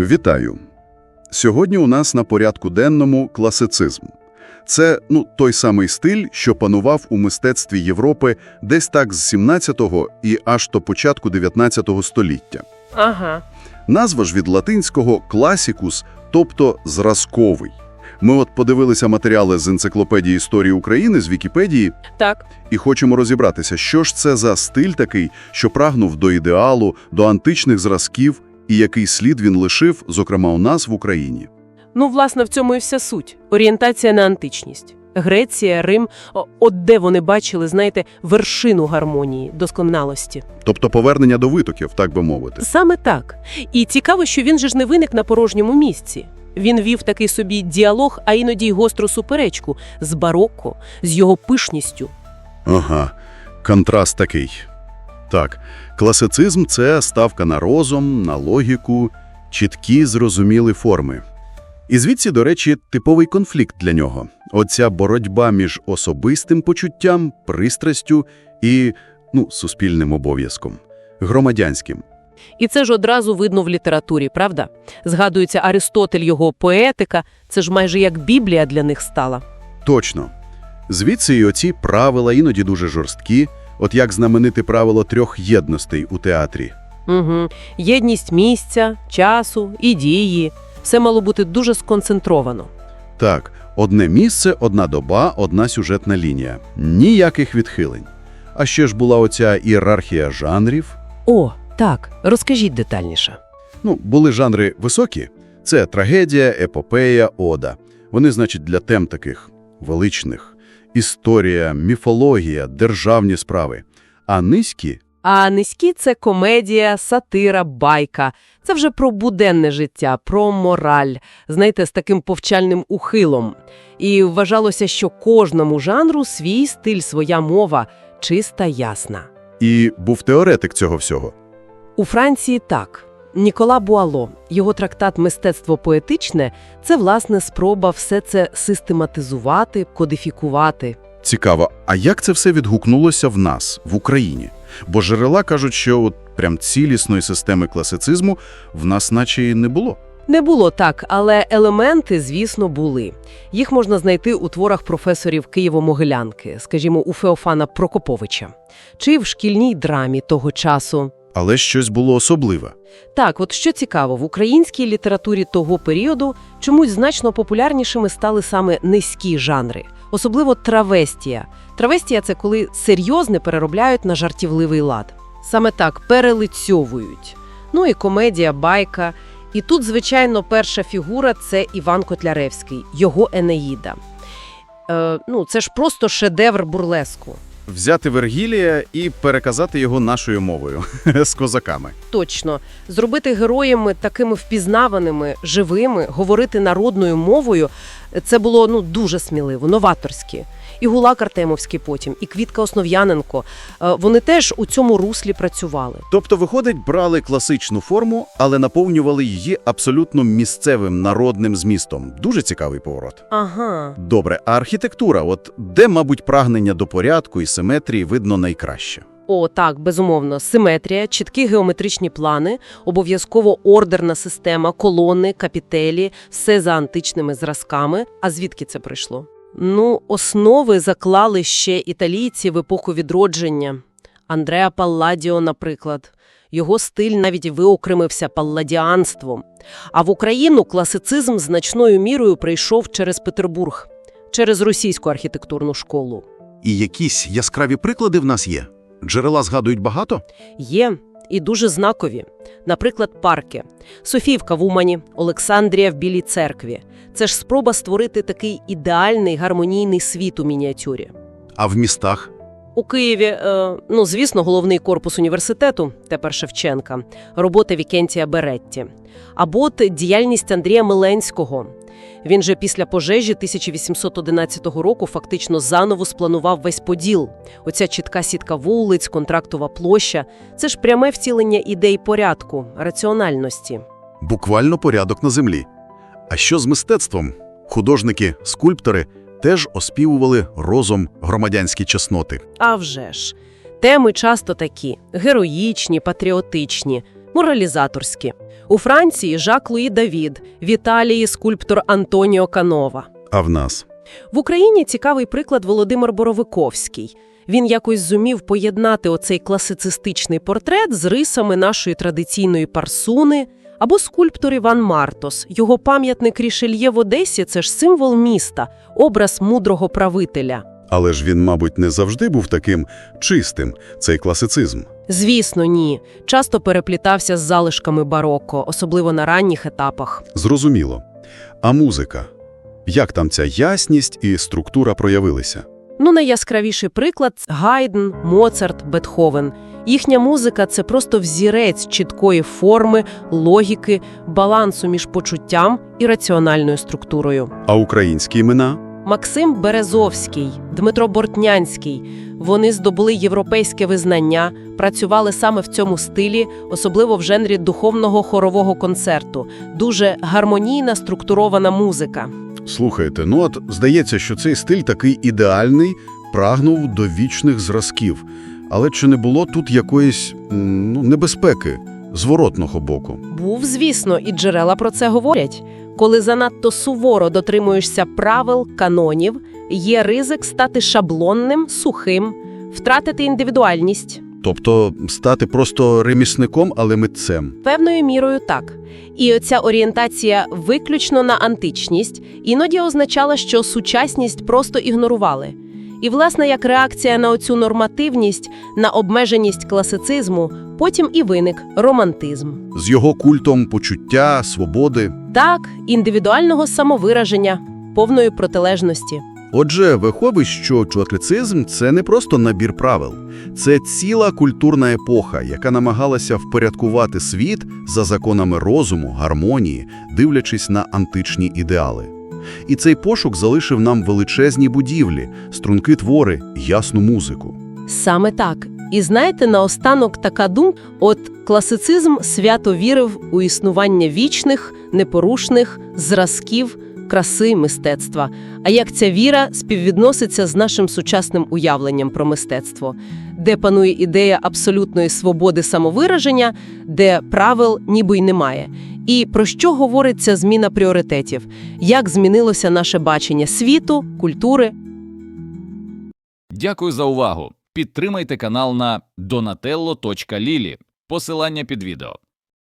Вітаю! Сьогодні у нас на порядку денному класицизм. Це, той самий стиль, що панував у мистецтві Європи десь так з 17-го і аж до початку 19-го століття. Ага. Назва ж від латинського «класікус», тобто «зразковий». Ми от подивилися матеріали з енциклопедії історії України, з Вікіпедії, Так. і хочемо розібратися, що ж це за стиль такий, що прагнув до ідеалу, до античних зразків, і який слід він лишив, зокрема у нас в Україні. Власне, в цьому і вся суть. Орієнтація на античність. Греція, Рим – от де вони бачили, знаєте, вершину гармонії, досконалості. Тобто повернення до витоків, так би мовити. Саме так. І цікаво, що він же ж не виник на порожньому місці. Він вів такий собі діалог, а іноді й гостру суперечку з барокко, з його пишністю. Ага, контраст такий. Так, класицизм – це ставка на розум, на логіку, чіткі, зрозумілі форми. І звідси, до речі, типовий конфлікт для нього. Оця боротьба між особистим почуттям, пристрастю і, суспільним обов'язком, громадянським. І це ж одразу видно в літературі, правда? Згадується Аристотель, його поетика, це ж майже як Біблія для них стала. Точно. Звідси і оці правила, іноді дуже жорсткі, от як знамените правило 3 єдностей у театрі. Угу. Єдність місця, часу і дії. Все мало бути дуже сконцентровано. Так, одне місце, одна доба, одна сюжетна лінія. Ніяких відхилень. А ще ж була оця ієрархія жанрів. О, так, розкажіть детальніше. Були жанри високі. Це трагедія, епопея, ода. Вони, значить, для тем таких величних. Історія, міфологія, державні справи. А низькі? А низькі – це комедія, сатира, байка. Це вже про буденне життя, про мораль, знаєте, з таким повчальним ухилом. І вважалося, що кожному жанру свій стиль, своя мова, чиста, ясна. І був теоретик цього всього. У Франції так. Нікола Буало, його трактат «Мистецтво поетичне» – це, власне, спроба все це систематизувати, кодифікувати. Цікаво, а як це все відгукнулося в нас, в Україні? Бо джерела кажуть, що прям цілісної системи класицизму в нас наче і не було. Не було так, але елементи, звісно, були. Їх можна знайти у творах професорів Києво-Могилянки, скажімо, у Феофана Прокоповича, чи в шкільній драмі того часу. Але щось було особливе. Так, от що цікаво, в українській літературі того періоду чомусь значно популярнішими стали саме низькі жанри, особливо травестія. Травестія – це коли серйозне переробляють на жартівливий лад. Саме так, перелицьовують. І комедія, байка. І тут, звичайно, перша фігура – це Іван Котляревський, його «Енеїда». Це ж просто шедевр бурлеску. Взяти Вергілія і переказати його нашою мовою, з козаками. Точно. Зробити героями такими впізнаваними, живими, говорити народною мовою – це було дуже сміливо, новаторськи. І Гулак Артемовський потім, і Квітка Основ'яненко – вони теж у цьому руслі працювали. Тобто, виходить, брали класичну форму, але наповнювали її абсолютно місцевим народним змістом. Дуже цікавий поворот. Ага. Добре, а архітектура, де, мабуть, прагнення до порядку і симетрії видно найкраще? О, так, безумовно. Симетрія, чіткі геометричні плани, обов'язково ордерна система, колони, капітелі, все за античними зразками. А звідки це прийшло? Основи заклали ще італійці в епоху відродження. Андреа Палладіо, наприклад. Його стиль навіть виокремився палладіанством. А в Україну класицизм значною мірою прийшов через Петербург, через російську архітектурну школу. І якісь яскраві приклади в нас є? Джерела згадують багато? Є. І дуже знакові. Наприклад, парки. Софіївка в Умані, Олександрія в Білій церкві. Це ж спроба створити такий ідеальний гармонійний світ у мініатюрі. А в містах? У Києві, звісно, головний корпус університету, тепер Шевченка, робота Вікентія Беретті. Або діяльність Андрія Миленського. Він же після пожежі 1811 року фактично заново спланував весь Поділ. Оця чітка сітка вулиць, контрактова площа – це ж пряме втілення ідей порядку, раціональності. Буквально порядок на землі. А що з мистецтвом? Художники, скульптори теж оспівували розум, громадянські чесноти. А вже ж. Теми часто такі – героїчні, патріотичні. моралізаторські. У Франції Жак-Луї Давід, в Італії скульптор Антоніо Канова. А в нас? В Україні цікавий приклад Володимир Боровиковський. Він якось зумів поєднати оцей класицистичний портрет з рисами нашої традиційної парсуни, або скульптор Іван Мартос. Його пам'ятник Рішельє в Одесі – це ж символ міста, образ мудрого правителя. Але ж він, мабуть, не завжди був таким чистим, цей класицизм. Звісно, ні. Часто переплітався з залишками бароко, особливо на ранніх етапах. Зрозуміло. А музика? Як там ця ясність і структура проявилися? Найяскравіший приклад – Гайдн, Моцарт, Бетховен. Їхня музика – це просто взірець чіткої форми, логіки, балансу між почуттям і раціональною структурою. А українські імена? Максим Березовський, Дмитро Бортнянський. Вони здобули європейське визнання, працювали саме в цьому стилі, особливо в жанрі духовного хорового концерту. Дуже гармонійна, структурована музика. Слухайте, здається, що цей стиль такий ідеальний, прагнув до вічних зразків. Але чи не було тут якоїсь, небезпеки, зворотного боку? Був, звісно, і джерела про це говорять. Коли занадто суворо дотримуєшся правил, канонів, є ризик стати шаблонним, сухим, втратити індивідуальність. Тобто стати просто ремісником, але митцем. Певною мірою так. І оця орієнтація виключно на античність іноді означала, що сучасність просто ігнорували. І, власне, як реакція на оцю нормативність, на обмеженість класицизму, потім і виник романтизм. З його культом почуття, свободи. Так, індивідуального самовираження, повної протилежності. Отже, виходить, що класицизм – це не просто набір правил. Це ціла культурна епоха, яка намагалася впорядкувати світ за законами розуму, гармонії, дивлячись на античні ідеали. І цей пошук залишив нам величезні будівлі, струнки твори, ясну музику. Саме так. І знаєте, наостанок така думка, класицизм свято вірив у існування вічних, непорушних зразків краси мистецтва. А як ця віра співвідноситься з нашим сучасним уявленням про мистецтво, де панує ідея абсолютної свободи самовираження, де правил ніби й немає. І про що говорить ця зміна пріоритетів? Як змінилося наше бачення світу, культури? Дякую за увагу. Підтримайте канал на donatello.lili. Посилання під відео.